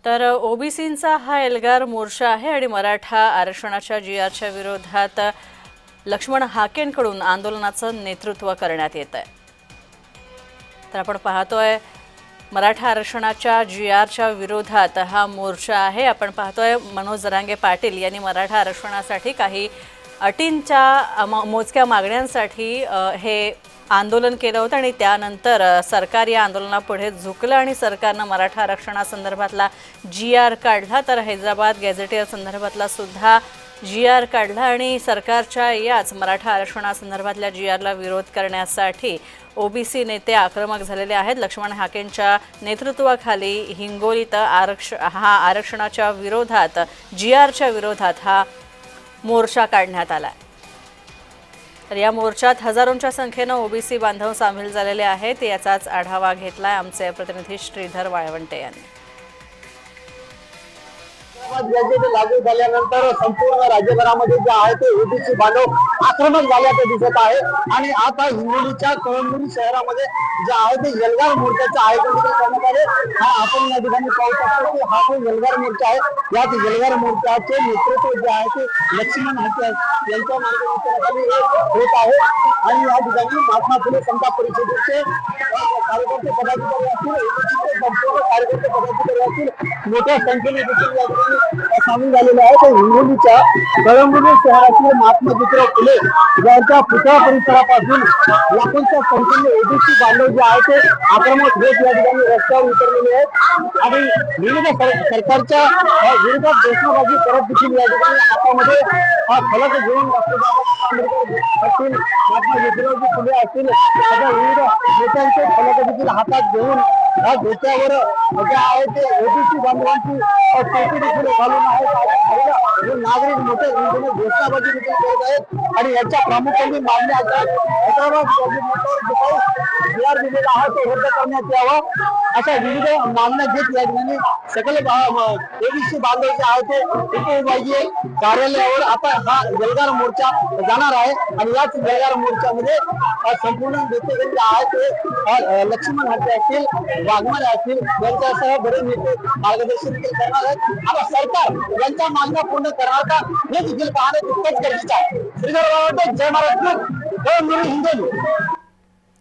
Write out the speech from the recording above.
तर ओबीसींचा हा एल्गार मोर्चा आहे आणि मराठा आरक्षणाच्या जीआरच्या विरोधात लक्ष्मण हाकेंकडून आंदोलनाचं नेतृत्व करण्यात येत आहे। तर आपण पाहतोय मराठा आरक्षणाच्या जीआरच्या विरोधात हा मोर्चा आहे। आपण पाहतोय मनोज जरांगे पाटील यांनी मराठा आरक्षणासाठी काही अटींच्या मोजक्या मागण्यांसाठी हे आंदोलन केलं होतं आणि त्यानंतर सरकार या आंदोलनापुढे झुकलं आणि सरकारने मराठा आरक्षणासंदर्भातला जीआर काढला। तर हैदराबाद गॅझेटियर संदर्भातला सुद्धा जीआर काढला आणि सरकारच्या याच मराठा आरक्षणासंदर्भातल्या जीआरला विरोध करण्यासाठी ओबीसी नेते आक्रमक झालेले आहेत। लक्ष्मण हाकेंच्या नेतृत्वाखाली हिंगोलीत आरक्षणाच्या विरोधात जीआरच्या विरोधात हा मोर्चा काढण्यात आला। तर या मोर्चात हजारोंच्या संख्येने ओबीसी बांधव सामील झालेले आहेत। याचाच आढावा घेतलाय आमचे प्रतिनिधी श्रीधर वाळवंटे यांनी। लागू झाल्यानंतर संपूर्ण राज्यभरामध्ये जे आहे ते ओबीसी बांधव आक्रमक झाल्याचं दिसत आहे आणि आता हिंगोलीच्या कळमनुरी शहरामध्ये जे आहे ते एल्गार मोर्चाचं आयोजन करण्यात आले। आपण या ठिकाणी पाहू शकतो की हा जो एल्गार मोर्चा आहे, याच एल्गार मोर्चाचे नेतृत्व जे आहे ते लक्ष्मण हाके यांच्या मार्गदर्शनाखाली होत आहे आणि या ठिकाणी महात्मा फुले समता परिषदेचे कार्यकर्ते पदाधिकारी असतील, संपूर्ण कार्यकर्ते पदाधिकारी असतील, मोठ्या संख्येने देखील या ठिकाणी सामील झालेले आहे। तर हिंगोलीच्या कळमनुरी शहरातील महात्मा ज्योतिराव फुले यांच्या पुतळा परिसरापासून लाखोंच्या संख्येने ओबीसी बांधव जे आहे ते आक्रमक होत या ठिकाणी रस्त्यावर उतरलेले आहेत आणि विविध सरकारच्या विरोधात घोषणाबाजी करत देखील या ठिकाणी हातामध्ये फलक घेऊन असतील, महात्मा ज्योतिरावजी फुले असतील, अशा विविध नेत्यांचे फलक देखील हातात घेऊन या धोक्यावर जे आहे ते ओबीसी बांधवांची टोपी देखील घालून आहेत। नागरिक मोठ्या संख्येने घोषणाबाजी देखील करत आहेत आणि याच्या प्रामुख्याने मागण्या हैदराबाद जीआर दिलेला आहे तो रद्द करण्यात यावा, अशा विविध मागण्या घेत या ठिकाणी सकल ओबीसी बांधव जे आहे ते उपविभागीय कार्यालयावर आता हा एल्गार मोर्चा जाणार आहे आणि याच एल्गार मोर्चामध्ये संपूर्ण नेते जे आहे ते लक्ष्मण हाके असतील, वाघमारे असतील यांच्यासह बरेच नेते मार्गदर्शन देखील करणार आहेत। आता सरकार यांच्या मागण्या पूर्ण करणार का हे देखील पाहणे तितकंच गरजेचं आहे। श्रीधर वाळवंटे, जय महाराष्ट्र, हिंगोली।